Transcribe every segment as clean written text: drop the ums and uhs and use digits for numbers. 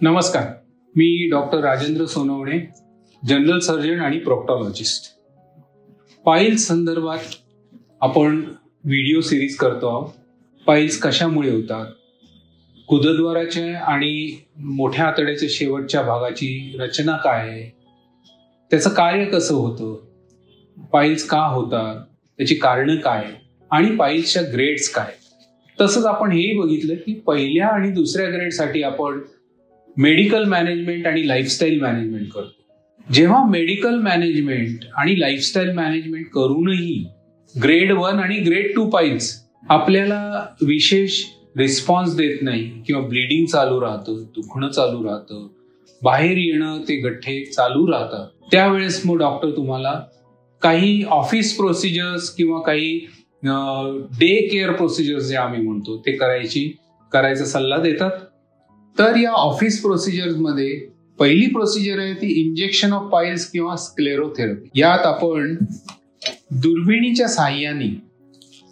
नमस्कार, मी doctor Rajendra Sonawane, general surgeon आणि प्रोक्टॉलॉजिस्ट. पाईल्स संदर्भात आपण व्हिडिओ सिरीज करतो आहोत. पाईल्स कशामुळे होतात, गुदद्वाराच्या आणि मोठ्या आतड्याच्या शेवटच्या भागाची रचना काय आहे, त्याचं कार्य कसं होतं, पाईल्स का होतात, त्याची कारणं काय आणि पाईल्सच्या ग्रेड्स काय. तसंच आपण हेही बघितलं की पहिल्या आणि दुसऱ्या ग्रेडसाठी आपण मेडिकल मॅनेजमेंट आणि लाईफस्टाईल मॅनेजमेंट करतो. जेव्हा मेडिकल मॅनेजमेंट आणि लाईफस्टाईल मॅनेजमेंट करूनही ग्रेड 1 आणि ग्रेड 2 पाईल्स आपल्याला विशेष रिस्पॉन्स देत नाही किंवा ब्लिडिंग चालू राहतं, दुखणं चालू राहतं, बाहेर येणं ते गठ्ठे चालू राहतात, त्यावेळेस मग डॉक्टर तुम्हाला काही ऑफिस प्रोसिजर्स किंवा काही डे केअर प्रोसिजर्स जे आम्ही म्हणतो ते करायचा सल्ला देतात. तर या ऑफिस प्रोसिजर्समध्ये पहिली प्रोसिजर आहे ती इंजेक्शन ऑफ पाईल्स किंवा स्क्लेरोथेरपी. यात आपण दुर्बिणीच्या साहाय्याने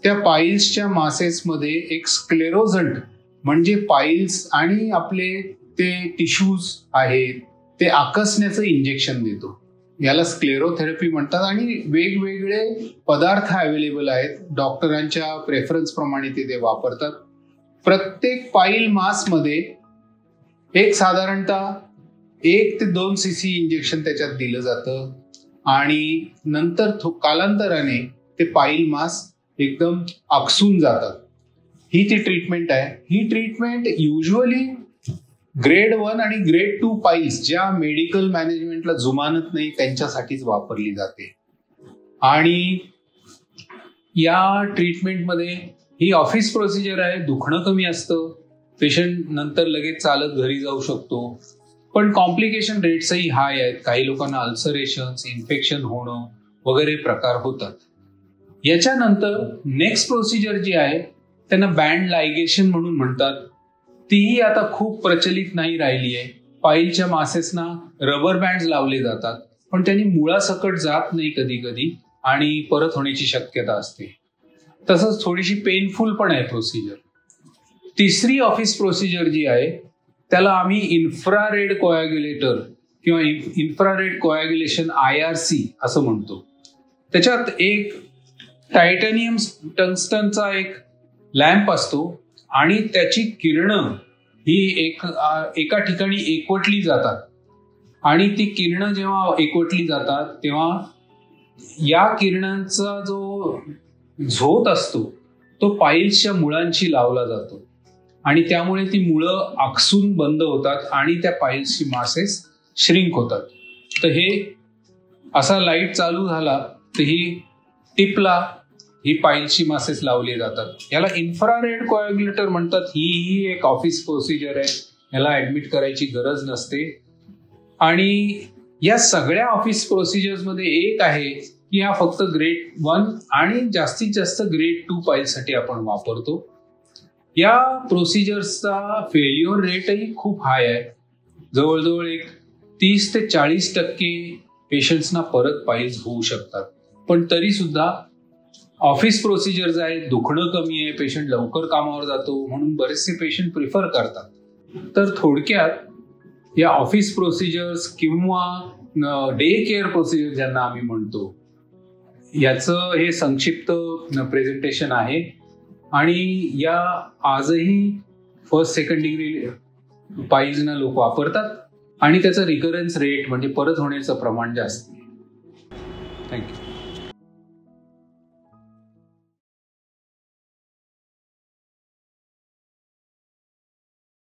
त्या पाईल्सच्या मासेसमध्ये एक स्क्लेरोझंट म्हणजे पाईल्स आणि आपले ते टिश्यूज आहेत ते आकसण्याचं इंजेक्शन देतो. याला स्क्लेरोथेरपी म्हणतात आणि वेगवेगळे पदार्थ अवेलेबल आहेत. डॉक्टरांच्या प्रेफरन्स प्रमाणे ते वापरतात. प्रत्येक पाईल मासमध्ये एक साधारणतः 1 ते 2 cc इंजेक्शन त्याच्यात दिलं जातं आणि नंतर कालांतराने ते पाईल मास एकदम आकसून जातात. ही ती ट्रीटमेंट आहे. ही ट्रीटमेंट युजली ग्रेड 1 आणि ग्रेड 2 पाईल्स ज्या मेडिकल मॅनेजमेंटला जुमानत नाही त्यांच्यासाठीच वापरली जाते. आणि या ट्रीटमेंटमध्ये ही ऑफिस प्रोसिजर आहे. दुखणं कमी असतं, पेशंट नंतर लगेच चालत घरी जाऊ शकतो. पण कॉम्प्लिकेशन रेट्सही हाय आहेत. काही लोकांना अल्सरेशन्स, इन्फेक्शन होणं वगैरे प्रकार होतात. याच्यानंतर नेक्स्ट प्रोसिजर जी आहे त्यांना बँड लायगेशन म्हणून म्हणतात. तीही आता खूप प्रचलित नाही राहिली आहे. पाईलच्या मासेसना रबर बँड्स लावले जातात पण त्यांनी मुळासकट जात नाही कधी कधी आणि परत होण्याची शक्यता असते. तसंच थोडीशी पेनफुल पण आहे प्रोसिजर. तिसरी ऑफिस प्रोसिजर जी आहे त्याला आम्ही इन्फ्रारेड कोॲग्युलेटर किंवा इन्फ्रारेड कोॲग्युलेशन IRC असं म्हणतो. त्याच्यात एक टायटॅनियम टंगस्टनचा एक लॅम्प असतो आणि त्याची किरणं ही एका ठिकाणी एकवटली जातात आणि ती किरणं जेव्हा एकवटली जातात तेव्हा या किरणांचा जो झोत असतो तो पाईल्सच्या मुळांशी लावला जातो आणि त्यामुळे ती मुळं आकसून बंद होतात आणि त्या पाईल्सची मासेस श्रिंक होतात. तर हे असा लाईट चालू झाला तर ही टिपला ही पाईल्सची मासेस लावली जातात. याला इन्फ्रारेड कोॲग्युलेटर म्हणतात. ही एक ऑफिस प्रोसिजर आहे. याला ऍडमिट करायची गरज नसते. आणि या सगळ्या ऑफिस प्रोसिजर्समध्ये एक आहे की हा फक्त ग्रेड 1 आणि जास्तीत जास्त ग्रेड 2 पाईल्ससाठी आपण वापरतो. या प्रोसिजर्सचा फेल्युअर रेटही खूप हाय आहे. जवळजवळ एक 30 ते 40% पेशंट्सना परत पाईल्स होऊ शकतात. पण तरी सुद्धा ऑफिस प्रोसिजर्स आहेत, दुखणं कमी आहे, पेशंट लवकर कामावर जातो म्हणून बरेचसे पेशंट प्रिफर करतात. तर थोडक्यात या ऑफिस प्रोसिजर्स किंवा डे केअर प्रोसिजर ज्यांना आम्ही म्हणतो याचं हे संक्षिप्त प्रेझेंटेशन आहे. आणि या आजही फर्स्ट सेकंड डिग्री पाईल्सना लोक वापरतात आणि त्याचं रिकरन्स रेट म्हणजे परत होण्याचं प्रमाण जास्त. थँक्यू.